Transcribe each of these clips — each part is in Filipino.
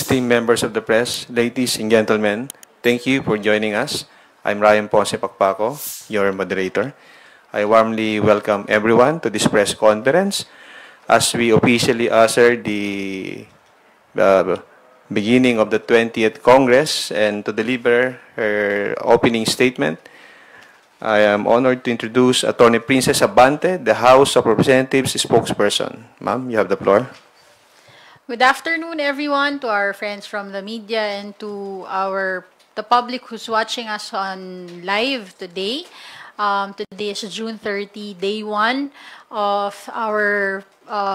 esteemed members of the press, ladies and gentlemen, thank you for joining us. I'm Ryan Ponce Pacpaco, your moderator. I warmly welcome everyone to this press conference as we officially usher the beginning of the 20th Congress and to deliver her opening statement. I am honored to introduce Attorney Princess Abante, the House of Representatives spokesperson. Ma'am, you have the floor. Good afternoon, everyone, to our friends from the media and to the public who's watching us on live today. Today is June 30, day 1 of our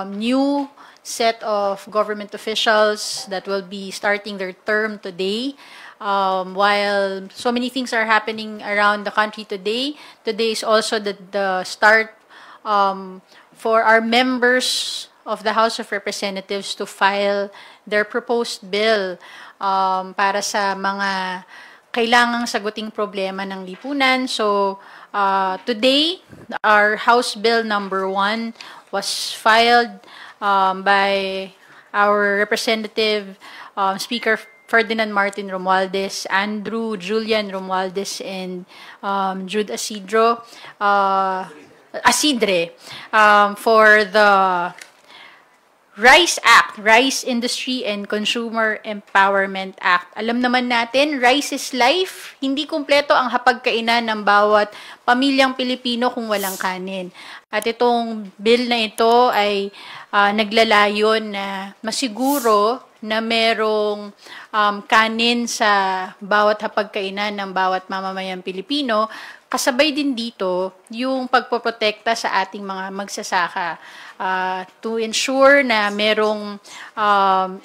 new set of government officials that will be starting their term today. While so many things are happening around the country today, today is also the start for our members of the House of Representatives to file their proposed bill para sa mga kailangang saguting problema ng lipunan. So, today, our House Bill number 1 was filed by our Representative Speaker Ferdinand Martin Romualdez, Andrew Julian Romualdez, and Jude Asidre for the RICE Act, Rice Industry and Consumer Empowerment Act. Alam naman natin, rice is life. Hindi kumpleto ang hapagkainan ng bawat pamilyang Pilipino kung walang kanin. At itong bill na ito ay naglalayon na masiguro na merong kanin sa bawat hapagkainan ng bawat mamamayang Pilipino. Kasabay din dito yung pagpoprotekta sa ating mga magsasaka to ensure na merong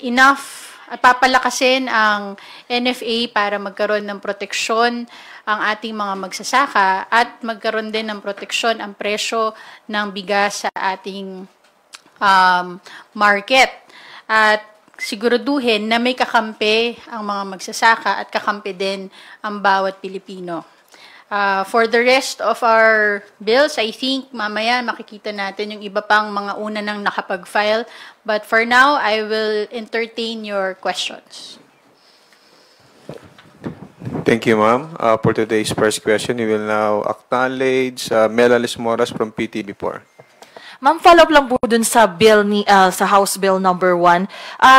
enough at papalakasin ang NFA para magkaroon ng proteksyon ang ating mga magsasaka at magkaroon din ng proteksyon ang presyo ng bigas sa ating market. At siguraduhin na may kakampi ang mga magsasaka at kakampi din ang bawat Pilipino. For the rest of our bills, I think mamaya makikita natin yung iba pang mga una nang nakapag-file. But for now, I will entertain your questions. Thank you, ma'am. For today's first question, we will now acknowledge Melalis Moras from PTV4. Ma'am, follow-up lang po dun sa bill sa House Bill number 1.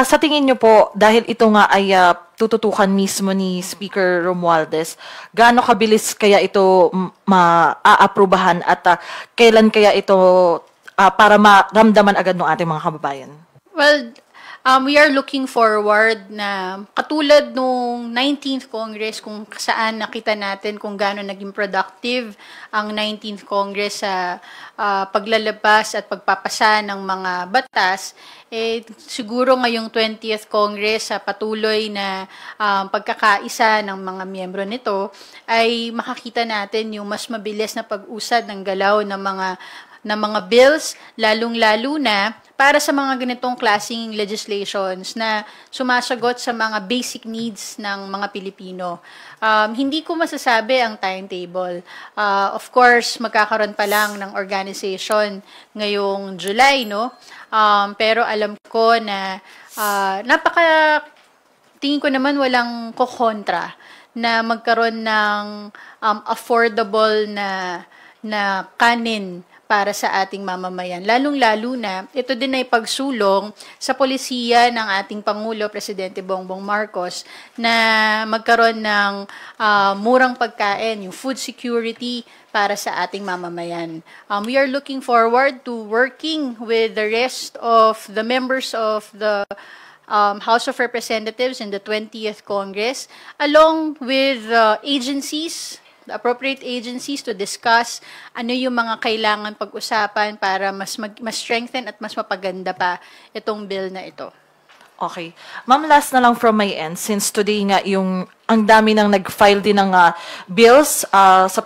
Sa tingin niyo po, dahil ito nga ay tututukan mismo ni Speaker Romualdez, gaano kabilis kaya ito maaaprubahan at kailan kaya ito para maramdaman agad ng ating mga kababayan? Well, we are looking forward na katulad nung 19th Congress kung saan nakita natin kung gaano naging productive ang 19th Congress sa paglalabas at pagpapasa ng mga batas, siguro ngayong 20th Congress sa patuloy na pagkakaisa ng mga miyembro nito ay makakita natin yung mas mabilis na pag-usad ng galaw ng mga bills, lalong-lalo na para sa mga ganitong klaseng legislations na sumasagot sa mga basic needs ng mga Pilipino. Hindi ko masasabi ang timetable. Of course, magkakaroon pa lang ng organization ngayong July, no? Pero alam ko na tingin ko naman walang kokontra na magkaroon ng affordable na kanin para sa ating mamamayan. Lalong-lalo na, ito din ay pagsulong sa polisiya ng ating Pangulo, Presidente Bongbong Marcos, na magkaroon ng murang pagkain, yung food security para sa ating mamamayan. We are looking forward to working with the rest of the members of the House of Representatives in the 20th Congress, along with agencies, the appropriate agencies to discuss ano yung mga kailangan pag-usapan para mas strengthen at mas mapaganda pa itong bill na ito. Okay. Ma'am, last na lang from my end, since today nga ang dami nang nag-file din ng bills sa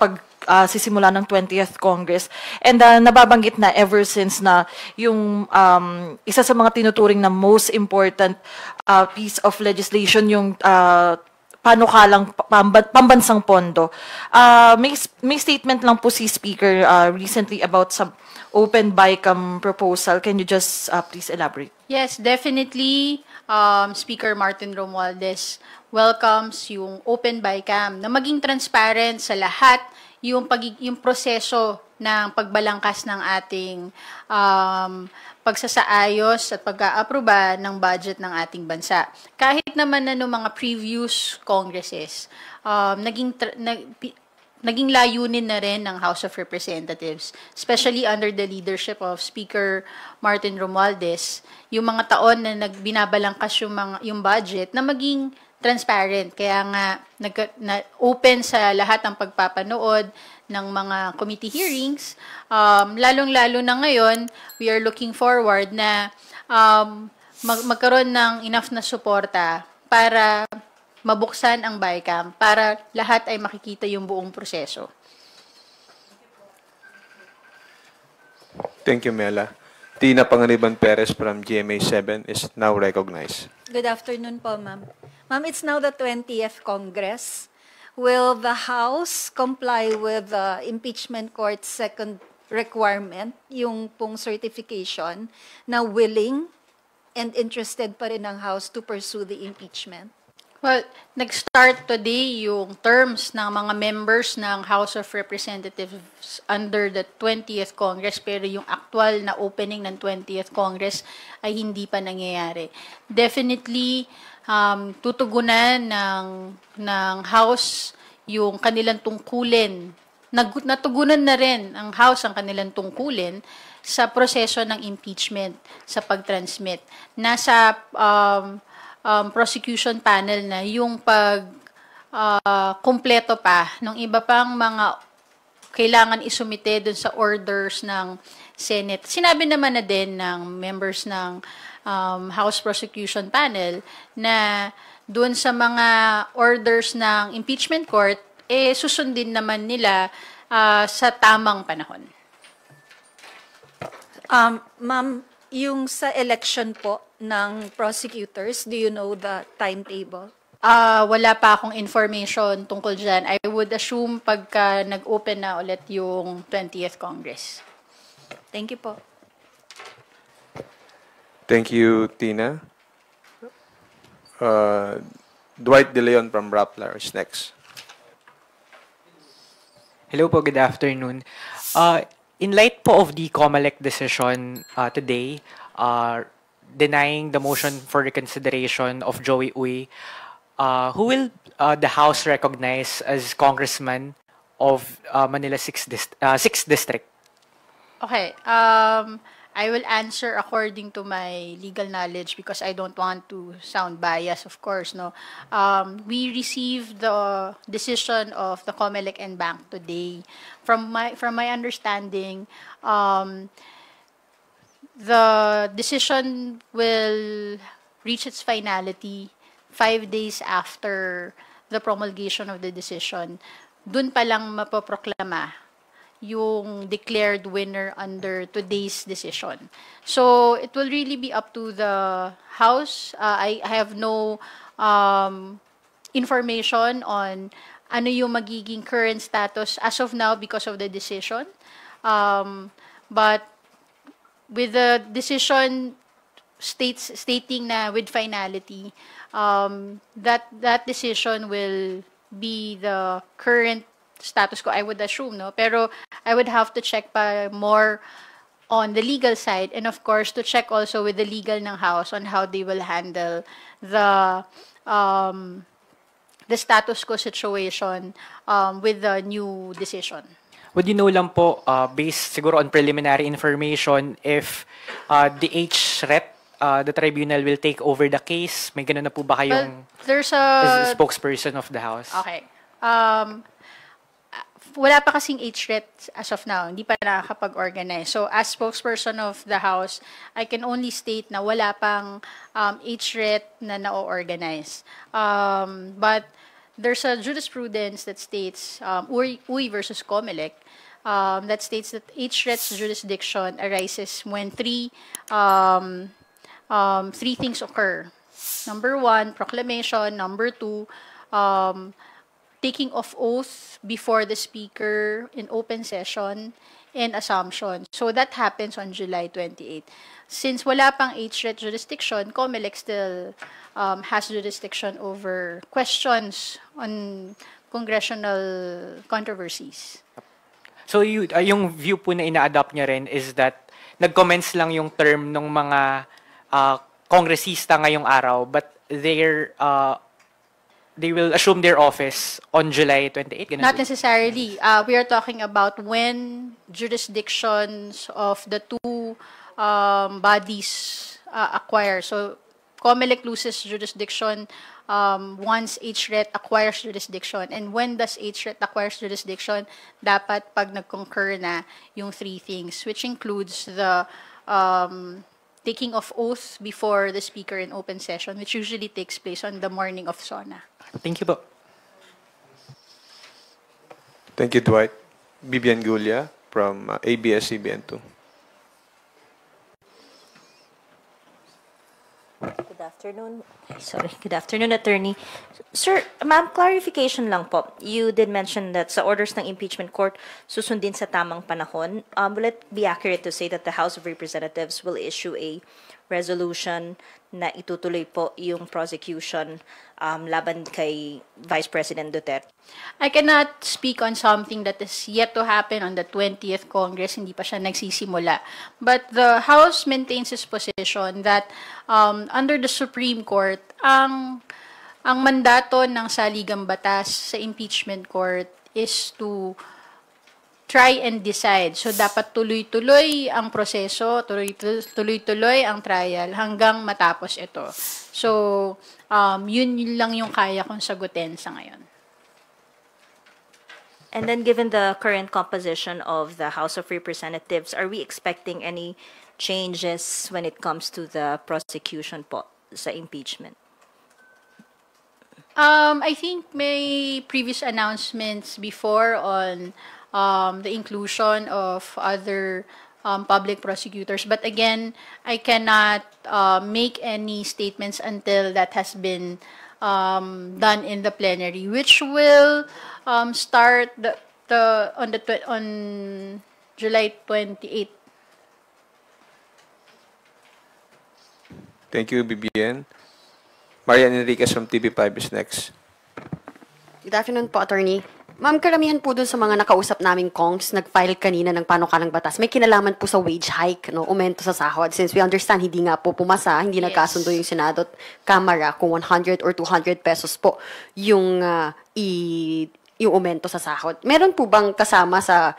sisimula ng 20th Congress. And nababanggit na ever since na yung isa sa mga tinuturing na most important piece of legislation yung panukalang pambansang pondo. May statement lang po si Speaker recently about some open BICAM proposal. Can you just please elaborate? Yes, definitely. Speaker Martin Romualdez welcomes yung open bycam na maging transparent sa lahat yung proseso ng pagbalangkas ng ating pagsasaayos at pag-aaproba ng budget ng ating bansa. Kahit naman na noong mga previous congresses, naging layunin na rin ng House of Representatives, especially under the leadership of Speaker Martin Romualdez, yung mga taon na binabalangkas yung budget na maging transparent. Kaya nga open sa lahat ng pagpapanood ng mga committee hearings. Lalong-lalo na ngayon, we are looking forward na magkaroon ng enough na suporta para mabuksan ang BICAM para lahat ay makikita yung buong proseso. Thank you, Mela. Tina Pangariban Perez from GMA7 is now recognized. Good afternoon po, ma'am. Ma'am, it's now the 20th Congress. Will the House comply with the impeachment court's second requirement, yung pong certification, na willing and interested pa rin ang House to pursue the impeachment? Well, nag-start today yung terms ng mga members ng House of Representatives under the 20th Congress, pero yung actual na opening ng 20th Congress ay hindi pa nangyayari. Definitely, tutugunan ng House yung kanilang tungkulin. Natugunan na rin ang House ang kanilang tungkulin sa proseso ng impeachment sa pag-transmit. Nasa prosecution panel na yung kumpleto pa ng iba pang mga kailangan isumite dun sa orders ng Senate. Sinabi naman na din ng members ng House Prosecution Panel na dun sa mga orders ng impeachment court, susundin naman nila sa tamang panahon. Ma'am, yung sa election po ng prosecutors, do you know the timetable? Wala pa akong information tungkol dyan. I would assume pagka nag-open na ulit yung 20th Congress. Thank you po. Thank you, Tina. Dwight De Leon from Rappler is next. Hello po, good afternoon. In light po of the COMELEC decision today, denying the motion for reconsideration of Joey Uy, who will the House recognize as Congressman of Manila 6th District? Okay. I will answer according to my legal knowledge because I don't want to sound biased, of course. No, we received the decision of the COMELEC and Bank today. From my understanding, the decision will reach its finality 5 days after the promulgation of the decision. Dun pa lang mapoproklama yung declared winner under today's decision. So it will really be up to the House. I have no information on ano yung magiging current status as of now because of the decision. But with the decision stating na with finality, that decision will be the current status quo, I would assume, no? Pero I would have to check pa more on the legal side and of course to check also with the legal ng House on how they will handle the status quo situation with the new decision. Would you know lang po, based siguro on preliminary information, if the HREP, the tribunal will take over the case? May ganun na po ba kayong there's as spokesperson of the House? Okay. Wala pa kasing HRET as of now. Hindi pa nakakapag-organize. So, as spokesperson of the House, I can only state na wala pang HRET na na-organize. But there's a jurisprudence that states, Uy versus COMELEC, that states that HRET's jurisdiction arises when three things occur. Number 1, proclamation. Number 2, taking of oath before the speaker in open session and assumption. So that happens on July 28. since wala pang HRET jurisdiction, COMELEC still has jurisdiction over questions on congressional controversies. So yung view po na ina-adopt niya rin is that nag-commence lang yung term ng mga kongresista ngayong araw, but they will assume their office on July 28. Ganun Not po. necessarily. We are talking about when jurisdictions of the two bodies acquire. So, COMELEC loses jurisdiction once HRET acquires jurisdiction. And when does HRET acquires jurisdiction? Dapat pag nag-concur na yung three things, which includes the taking of oath before the speaker in open session, which usually takes place on the morning of SONA. Thank you po. Thank you, Dwight. Bibian Gulia from ABS-CBN2. Good afternoon. Good afternoon, attorney. Sir, ma'am, clarification lang po. You did mention that sa orders ng impeachment court, susundin sa tamang panahon. Will it be accurate to say that the House of Representatives will issue a resolution na itutuloy po yung prosecution laban kay Vice President Duterte? I cannot speak on something that is yet to happen on the 20th Congress. Hindi pa siya nagsisimula. But the House maintains its position that under the Supreme Court, ang mandato ng saligang batas sa impeachment court is to try and decide. So, dapat tuloy-tuloy ang proseso, tuloy-tuloy ang trial hanggang matapos ito. So, yun lang yung kaya kong sagutin sa ngayon. And then given the current composition of the House of Representatives, are we expecting any changes when it comes to the prosecution po sa impeachment? I think may previous announcements before on the inclusion of other public prosecutors. But again, I cannot make any statements until that has been done in the plenary, which will start on July 28th. Thank you, BBN. Marian Enriquez from TV5 is next. Good afternoon po, attorney. Ma'am, karamihan po dun sa mga nakausap naming Kongs, nag-file kanina ng panukalang batas. May kinalaman po sa wage hike, no? Aumento sa sahod. Since we understand, hindi nga po pumasa, hindi nagkasundo yung Senado at Kamara kung 100 or 200 pesos po yung aumento sa sahod. Meron po bang kasama sa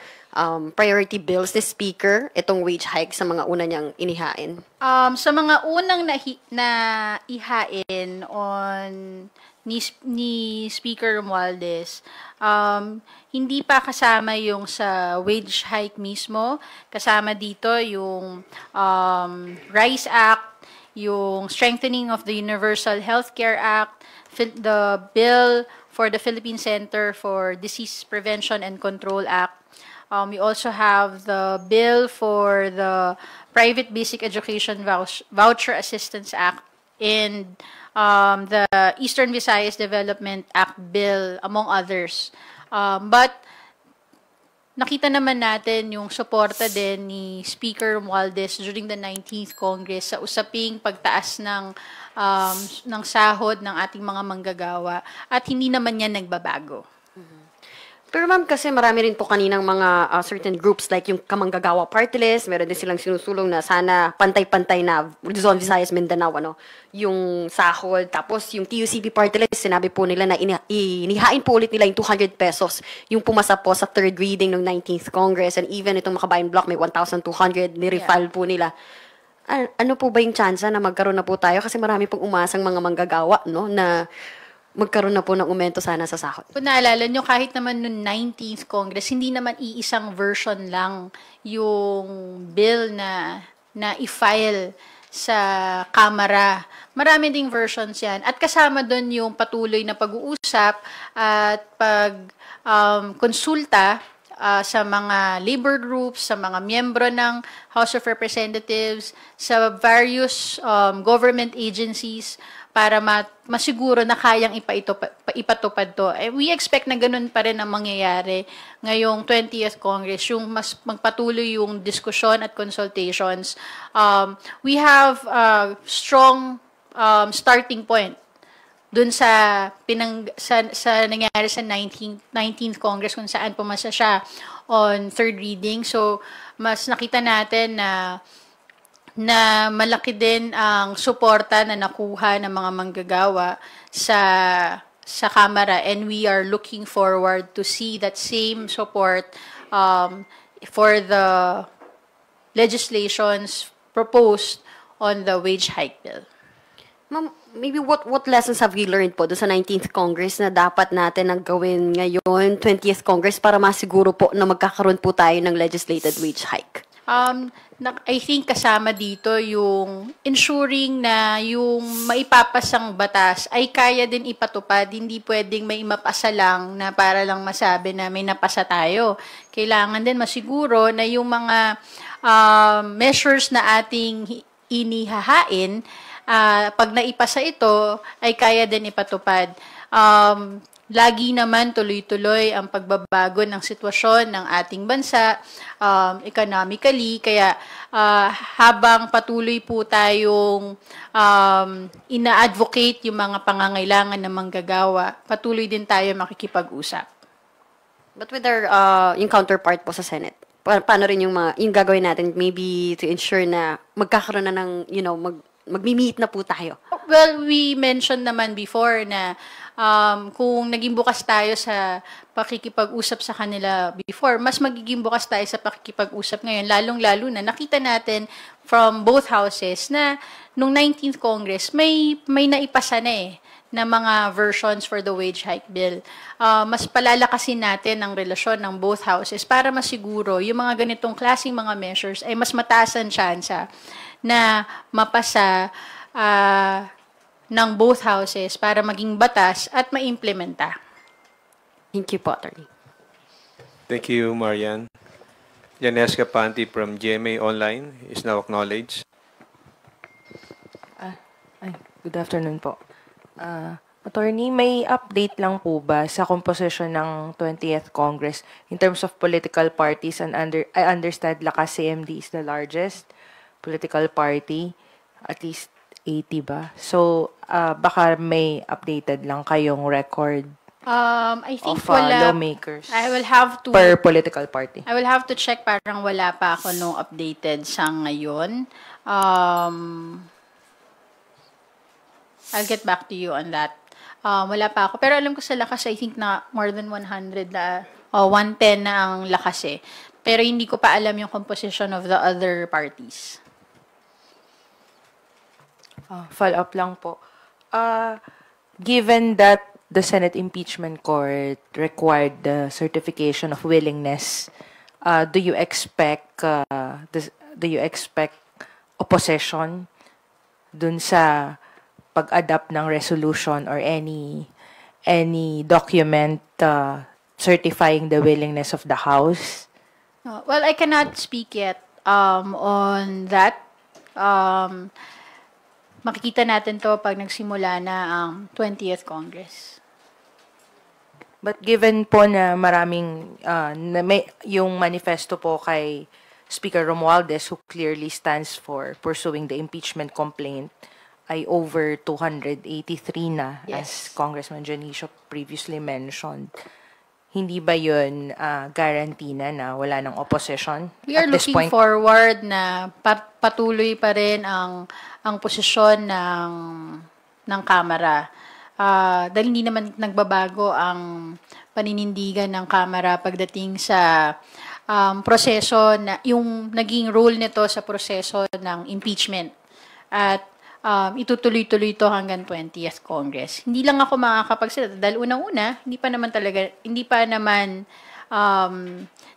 priority bills ni Speaker itong wage hike sa mga una niyang inihain? Sa mga unang ihain on ni Speaker Romualdez, hindi pa kasama yung sa wage hike mismo. Kasama dito yung RISE Act, yung Strengthening of the Universal Healthcare Act, the bill for the Philippine Center for Disease Prevention and Control Act. We also have the bill for the Private Basic Education Voucher Assistance Act and the Eastern Visayas Development Act bill, among others. But nakita naman natin yung suporta din ni Speaker Romualdez during the 19th Congress sa usaping pagtaas ng sahod ng ating mga manggagawa at hindi naman yan nagbabago. Pero ma'am, kasi marami rin po kaninang mga certain groups like yung Kamanggagawa Party List, meron din silang sinusulong na sana pantay-pantay na Luzon, Visayas, Mindanao, yung sahod. Tapos yung TUCP Party List, sinabi po nila na inihain po ulit nila yung 200 pesos yung pumasa po sa third reading ng 19th Congress. And even itong Makabayan Block, may 1,200, nirefile po nila. Ano po ba yung chance na magkaroon na po tayo? Kasi marami pong umasang mga manggagawa, no, na magkaroon na po ng aumento sana sa sahod. Kung naalala nyo, kahit naman noong 19th Congress, hindi naman iisang version lang yung bill na i-file sa Kamara. Marami ding versions yan. At kasama doon yung patuloy na pag-uusap at konsulta sa mga labor groups, sa mga miyembro ng House of Representatives, sa various government agencies para masiguro na kayang ipatupad to. We expect na ganun pa rin ang mangyayari ngayong 20th Congress, yung mas magpatuloy yung diskusyon at consultations. We have a strong starting point dun sa nangyari sa 19th Congress kung saan pumasa siya on third reading. So, mas nakita natin na malaki din ang suporta na nakuha ng mga manggagawa sa Kamara, and we are looking forward to see that same support for the legislations proposed on the wage hike bill. Ma'am, maybe what lessons have we learned po doon sa 19th Congress na dapat natin ang gawin ngayon, 20th Congress, para masiguro po na magkakaroon po tayo ng legislated wage hike? I think kasama dito yung ensuring na yung maipapasang batas ay kaya din ipatupad. Hindi pwedeng may mapasa lang na para lang masabi na may napasa tayo. Kailangan din masiguro na yung mga measures na ating inihahain, pag naipasa ito, ay kaya din ipatupad. Lagi naman tuloy-tuloy ang pagbabago ng sitwasyon ng ating bansa economically, kaya habang patuloy po tayong ina-advocate yung mga pangangailangan ng manggagawa, patuloy din tayo makikipag-usap. But with our yung counterpart po sa Senate, paano rin yung gagawin natin maybe to ensure na magkakaroon na ng, magmi-meet na po tayo? Well, we mentioned naman before na kung naging bukas tayo sa pakikipag-usap sa kanila before, mas magiging bukas tayo sa pakikipag-usap ngayon, lalong-lalo na nakita natin from both houses na nung 19th Congress, may naipasa na na mga versions for the wage hike bill. Mas palalakasin natin ang relasyon ng both houses para masiguro yung mga ganitong klaseng mga measures ay mas mataas ang tsansa na mapasa ng both houses para maging batas at maimplementa. Thank you po, Attorney. Thank you, Marian. Janesca Panti from GMA Online is now acknowledged. Good afternoon po. Attorney, may update lang po ba sa composition ng 20th Congress in terms of political parties? And I understand Lakas CMD is the largest political party, at least 80 ba? So, baka may updated lang kayong record I think of wala. lawmakers I will have to per political party. I will have to check, parang wala pa ako nung updated sa ngayon. I'll get back to you on that. Wala pa ako. Pero alam ko sa Lakas, I think na more than 100 na, 110 na ang Lakas Pero hindi ko pa alam yung composition of the other parties. Follow-up lang po. Given that the Senate Impeachment Court required the certification of willingness, do you expect opposition dun sa pag-adapt ng resolution or any document certifying the willingness of the House? Well, I cannot speak yet on that. Makikita natin to pag nagsimula na ang 20th Congress. But given po na maraming, yung manifesto po kay Speaker Romualdez, who clearly stands for pursuing the impeachment complaint, ay over 283 na, as Congressman Janicio previously mentioned. Hindi ba yun guarantee na wala ng opposition We are at this looking point? forward na patuloy pa rin ang posisyon ng Kamara. Dahil hindi naman nagbabago ang paninindigan ng Kamara pagdating sa proseso, yung naging role nito sa proseso ng impeachment. At itutuloy-tuloy ito hanggang 20th Congress. Hindi lang ako makakapagsalita dahil unang-una, hindi pa naman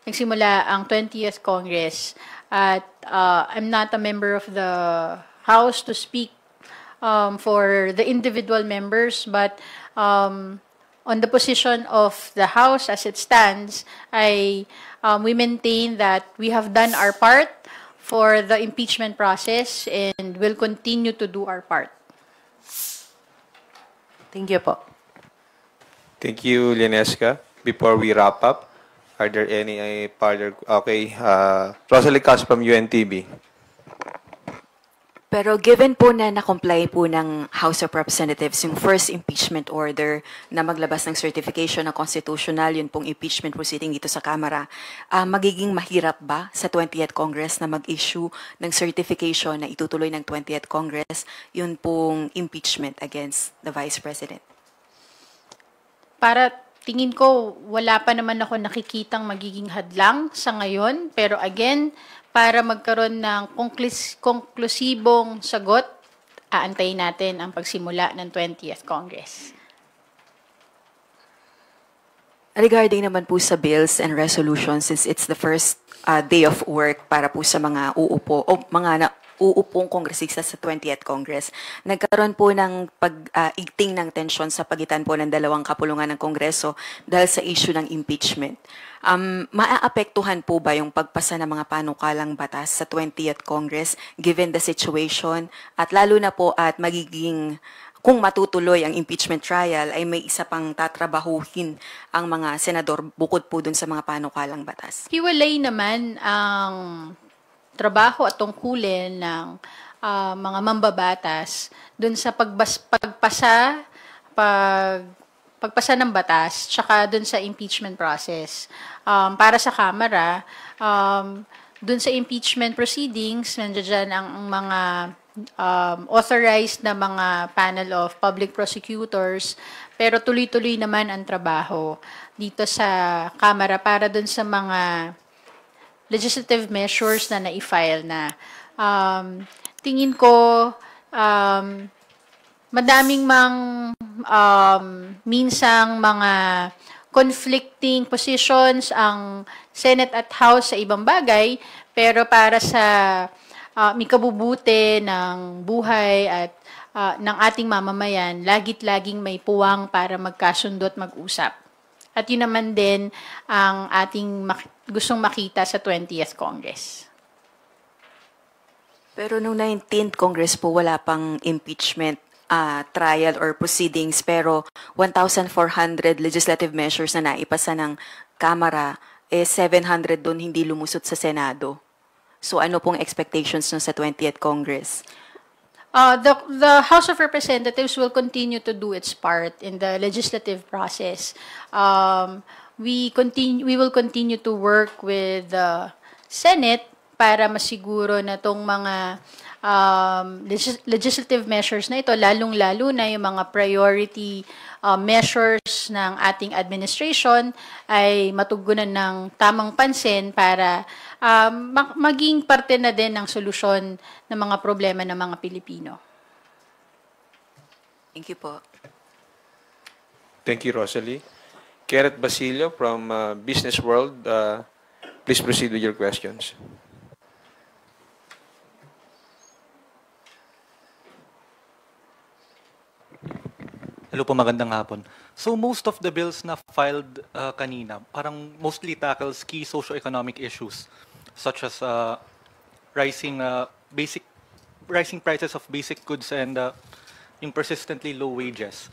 nagsimula ang 20th Congress, at I'm not a member of the House to speak for the individual members, but on the position of the House as it stands, we maintain that we have done our part for the impeachment process and will continue to do our part. Thank you po. Thank you, Linesca. Before we wrap up, are there any further... Okay, Rosalie Cas from UNTV. Pero given po na na-comply po ng House of Representatives yung first impeachment order na maglabas ng certification na constitutional, yun pong impeachment proceeding dito sa Kamara, magiging mahirap ba sa 20th Congress na mag-issue ng certification na itutuloy ng 20th Congress yun pong impeachment against the Vice President? Para tingin ko, wala pa naman ako nakikitang magiging hadlang sa ngayon. Pero again, para magkaroon ng konklusibong sagot, aantayin natin ang pagsimula ng 20th Congress. Regarding naman po sa bills and resolutions, since it's the first day of work para po sa mga uupo o mga uupong kongresista sa 20th Congress, nagkaroon po ng pag-igting ng tensyon sa pagitan po ng dalawang kapulungan ng Kongreso dahil sa issue ng impeachment. Maaapektuhan po ba yung pagpasa ng mga panukalang batas sa 20th Congress given the situation at lalo na po at magiging kung matutuloy ang impeachment trial ay may isa pang tatrabahuhin ang mga senador bukod po dun sa mga panukalang batas? Hiwalay naman ang trabaho at tungkulin ng mga mambabatas dun sa pagpasa ng batas tsaka dun sa impeachment process. Para sa Kamara, dun sa impeachment proceedings, nandiyan ang mga authorized na mga panel of public prosecutors, pero tuloy-tuloy naman ang trabaho dito sa Kamara para dun sa mga legislative measures na na-file na. Tingin ko, madaming minsang mga conflicting positions ang Senate at House sa ibang bagay, pero para sa mikabubuti ng buhay at ng ating mamamayan, lagit-laging may puwang para magkasundo at mag-usap. At yun naman din ang ating gustong makita sa 20th Congress. Pero noong 19th Congress po wala pang impeachment trial or proceedings, pero 1,400 legislative measures na naipasa ng Kamara, 700 doon hindi lumusot sa Senado. So ano pong expectations nyo sa 20th Congress? The House of Representatives will continue to do its part in the legislative process. We will continue to work with the Senate para masiguro na tong mga legislative measures na ito, lalong-lalo na yung mga priority measures ng ating administration ay matugunan ng tamang pansin para maging parte na din ng solusyon ng mga problema ng mga Pilipino. Thank you po. Thank you, Rosalie. Keret Basilio from Business World, please proceed with your questions. Hello po, magandang hapon. So most of the bills na filed kanina, parang mostly tackles key socio-economic issues such as rising prices of basic goods and yung persistently low wages.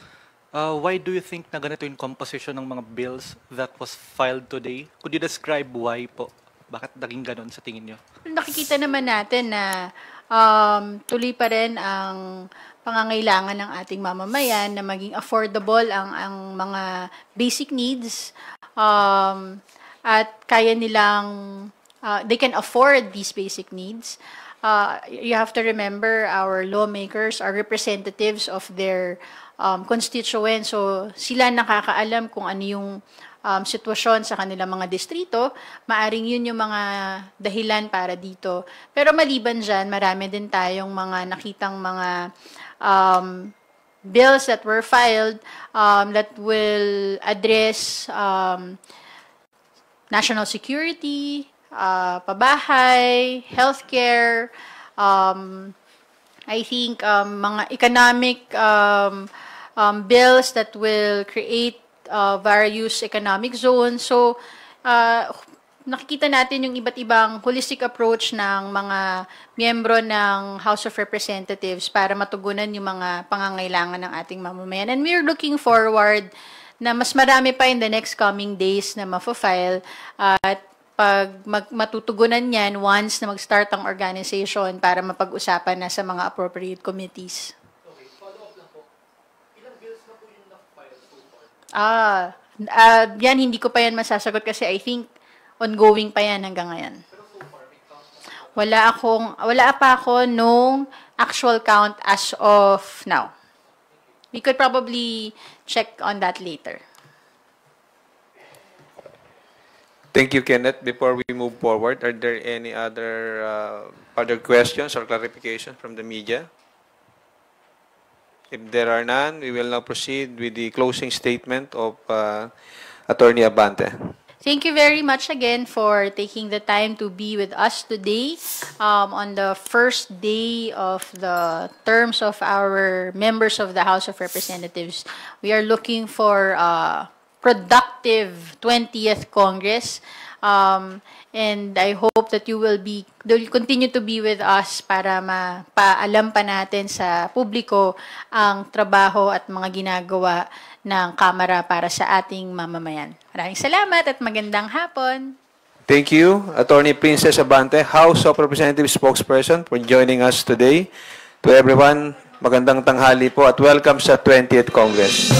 Why do you think na ganito yung composition ng mga bills that was filed today? Could you describe why po? Bakit naging ganon sa tingin nyo? Nakikita naman natin na tuloy pa rin ang pangangailangan ng ating mamamayan na maging affordable ang mga basic needs at kaya nilang they can afford these basic needs. You have to remember our lawmakers are representatives of their constituents, so sila nakakaalam kung ano yung sitwasyon sa kanilang mga distrito. Maaring yun yung mga dahilan para dito. Pero maliban dyan, marami din tayong mga nakitang mga bills that were filed that will address national security, pabahay, healthcare, I think mga economic bills that will create various economic zones. So, nakikita natin yung iba't ibang holistic approach ng mga miyembro ng House of Representatives para matugunan yung mga pangangailangan ng ating mamamayan. And we're looking forward na mas marami pa in the next coming days na mafo-file at pag matutugunan yan once na mag-start ang organization para mapag-usapan na sa mga appropriate committees. Okay, follow-up lang po. Ilang bills na po yung na-file so far? Yan, hindi ko pa yan masasagot kasi I think ongoing pa yan hanggang ngayon. Wala pa ako nung actual count as of now. We could probably check on that later. Thank you, Kenneth. Before we move forward, are there any other questions or clarifications from the media? If there are none, we will now proceed with the closing statement of Attorney Abante. Thank you very much again for taking the time to be with us today on the first day of the terms of our members of the House of Representatives. We are looking for productive 20th Congress. And I hope that you will continue to be with us para mapaalam pa natin sa publiko ang trabaho at mga ginagawa ng Kamara para sa ating mamamayan. Maraming salamat at magandang hapon. Thank you, Attorney Princess Abante, House of Representatives spokesperson, for joining us today. To everyone, magandang tanghali po at welcome sa 20th Congress.